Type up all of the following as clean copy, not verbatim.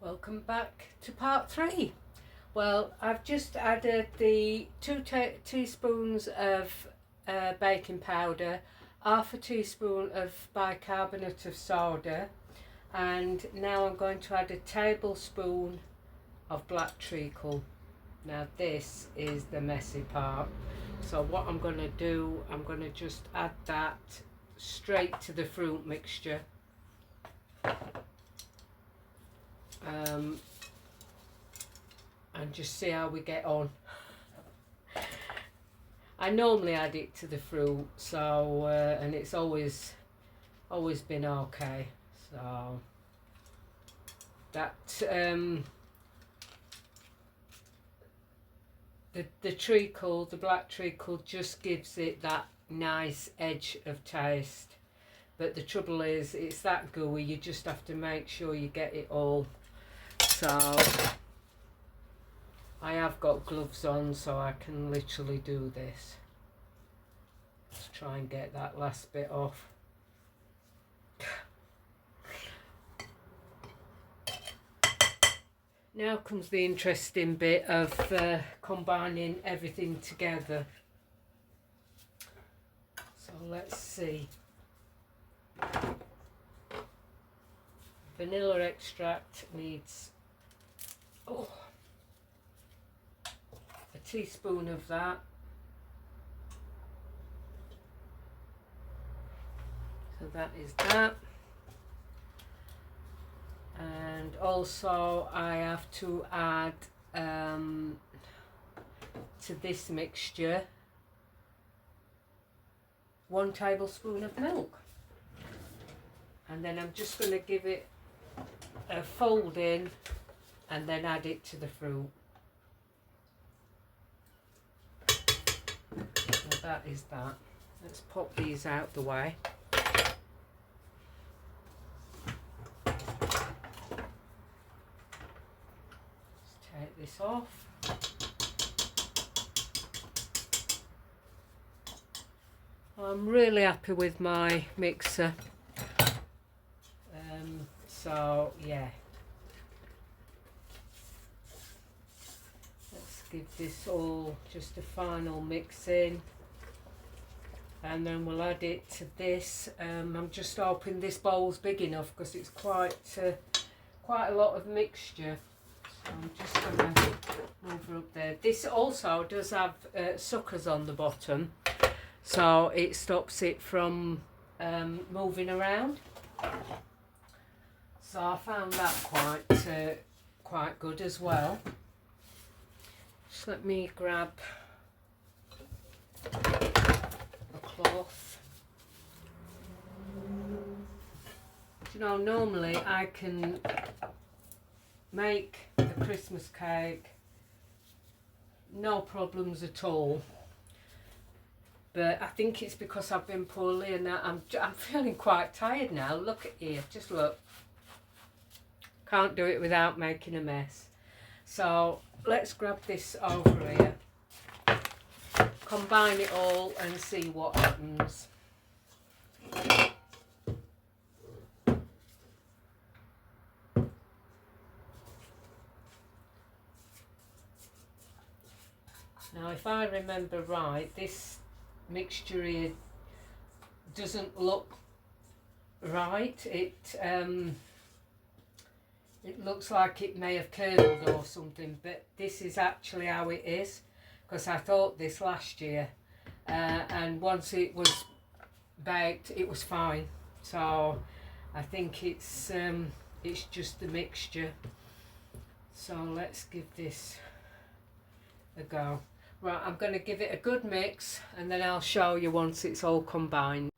Welcome back to part 3. Well, I've just added the 2 teaspoons of baking powder, half a teaspoon of bicarbonate of soda, and now I'm going to add a tablespoon of black treacle. Now this is the messy part. So what I'm going to do, I'm going to just add that straight to the fruit mixture. And just see how we get on. I normally add it to the fruit, so and it's always been okay. So that the treacle, the black treacle, just gives it that nice edge of taste. But the trouble is, it's that gooey. You just have to make sure you get it all. So I have got gloves on, so I can literally do this. Let's try and get that last bit off. Now comes the interesting bit of combining everything together. So let's see. Vanilla extract needs a teaspoon of that. So that is that. And also I have to add to this mixture 1 tablespoon of milk. And then I'm just going to give it a fold in and then add it to the fruit. So that is that. Let's pop these out the way. Let's take this off. I'm really happy with my mixer. So yeah, let's give this all just a final mix in, and then we'll add it to this. I'm just hoping this bowl's big enough because it's quite a lot of mixture. So I'm just going to move her up there. This also does have suckers on the bottom, so it stops it from moving around. So I found that quite good as well. Just let me grab a cloth. You know, normally I can make a Christmas cake, no problems at all. But I think it's because I've been poorly and I'm feeling quite tired now. Look at here, just look. Can't do it without making a mess. So let's grab this over here, combine it all and see what happens. Now if I remember right, this mixture here doesn't look right. It looks like it may have curdled or something, but this is actually how it is, because I thought this last year, and once it was baked it was fine. So I think it's just the mixture. So let's give this a go. Right, I'm going to give it a good mix and then I'll show you once it's all combined.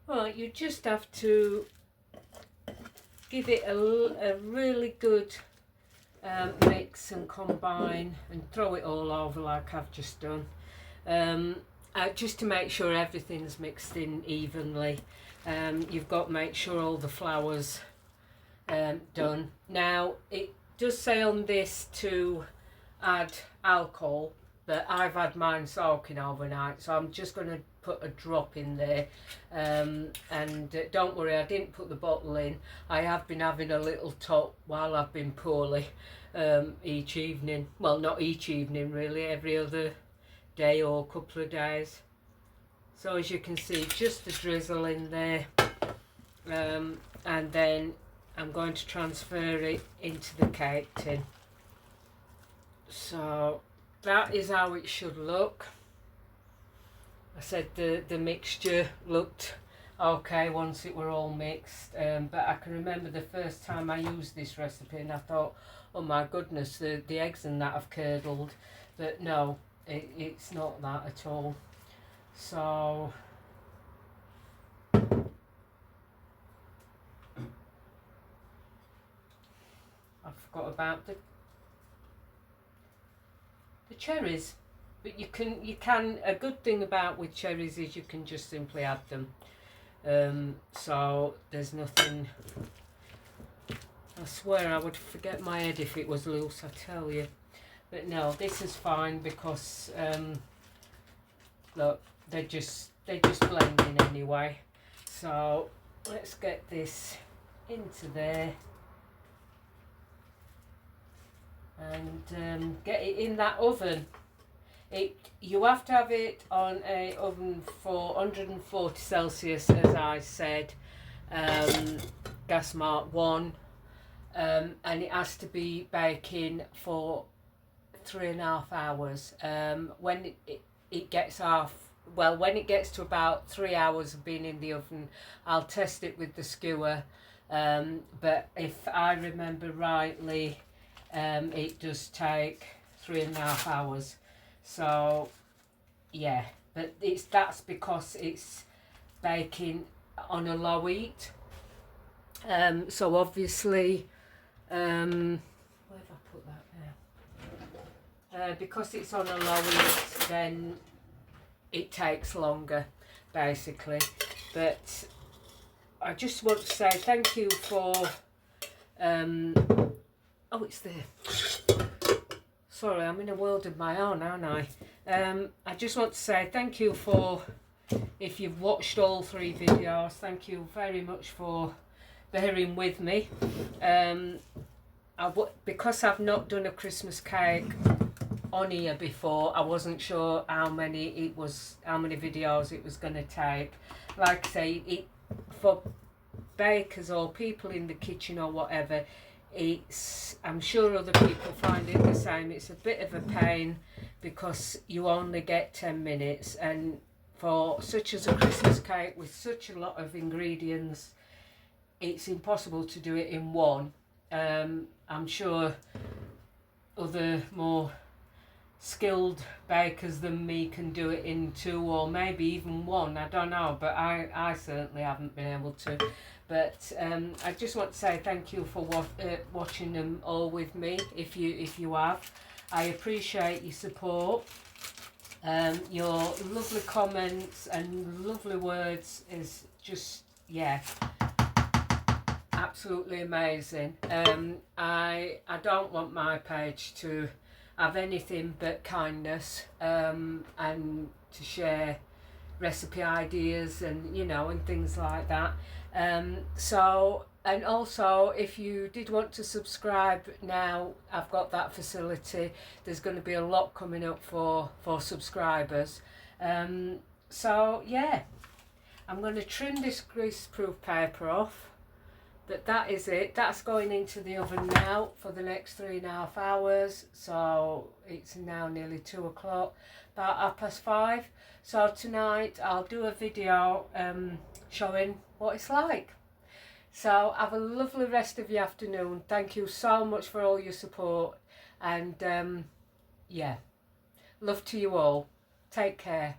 Right, you just have to give it a really good mix and combine and throw it all over like I've just done, just to make sure everything's mixed in evenly. You've got to make sure all the flour's done. Now it does say on this to add alcohol, but I've had mine soaking overnight, so I'm just going to put a drop in there. And don't worry, I didn't put the bottle in. I have been having a little top while I've been poorly, each evening. Well, not each evening really, every other day or couple of days. So as you can see, just a drizzle in there, and then I'm going to transfer it into the cake tin. So that is how it should look. I said the mixture looked okay once it were all mixed, but I can remember the first time I used this recipe and I thought, oh my goodness, the eggs and that have curdled, but no, it's not that at all. So I forgot about the cherries, but you can a good thing about with cherries is you can just simply add them, so there's nothing. I swear I would forget my head if it was loose, I tell you, but no, this is fine because look, they're just blending anyway. So let's get this into there and get it in that oven. You have to have it on a oven for 140 Celsius, as I said, gas mark 1, and it has to be baking for 3.5 hours. When it gets off, well, when it gets to about 3 hours of being in the oven, I'll test it with the skewer, but if I remember rightly, it does take 3.5 hours. So yeah, but that's because it's baking on a low heat. So obviously, where have I put that now? Because it's on a low heat, then it takes longer, basically. But I just want to say thank you for. Oh, it's there. Sorry, I'm in a world of my own, aren't I? I just want to say thank you for, if you've watched all 3 videos, thank you very much for bearing with me. Because I've not done a Christmas cake on here before, I wasn't sure how many videos it was going to take. Like I say, for bakers or people in the kitchen or whatever, I'm sure other people find it the same. It's a bit of a pain because you only get 10 minutes, and for such as a Christmas cake with such a lot of ingredients, it's impossible to do it in one. I'm sure other more skilled bakers than me can do it in 2 or maybe even 1, I don't know, but I certainly haven't been able to. But I just want to say thank you for watching them all with me, if you have. I appreciate your support. Your lovely comments and lovely words is just, yeah, absolutely amazing. I don't want my page to have anything but kindness, and to share recipe ideas and and things like that. So, and also if you did want to subscribe, now I've got that facility. There's going to be a lot coming up for subscribers. So yeah, I'm going to trim this grease-proof paper off, but that is it. That's going into the oven now for the next 3.5 hours. So it's now nearly 2 o'clock, about 5:30. So tonight I'll do a video showing what it's like. So have a lovely rest of your afternoon. Thank you so much for all your support, and yeah, love to you all. Take care.